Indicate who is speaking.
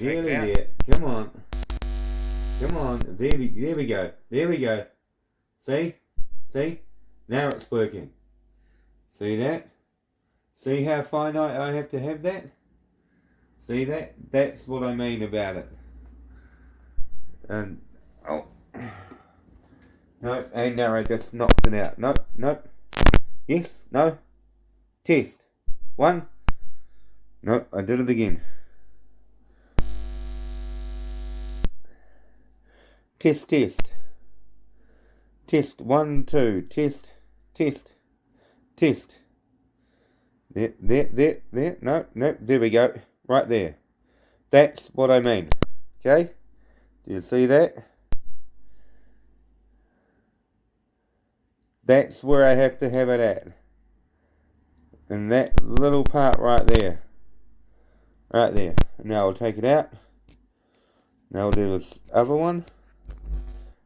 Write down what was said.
Speaker 1: take
Speaker 2: Nearly
Speaker 1: it out.
Speaker 2: there. Come on. Come on. There we go. There we go. See? See? Now it's working. See that? See how fine I have to have that? See that? That's what I mean about it. And oh no, and now I just knocked it out. Nope, nope. Yes, no. Test. 1. Nope, I did it again. Test, test. Test. 1, 2. Test, test, test. There. No, there we go. Right there. That's what I mean. Okay? Do you see that? That's where I have to have it at. And that little part right there. Right there. Now I'll take it out. Now I'll do this other one.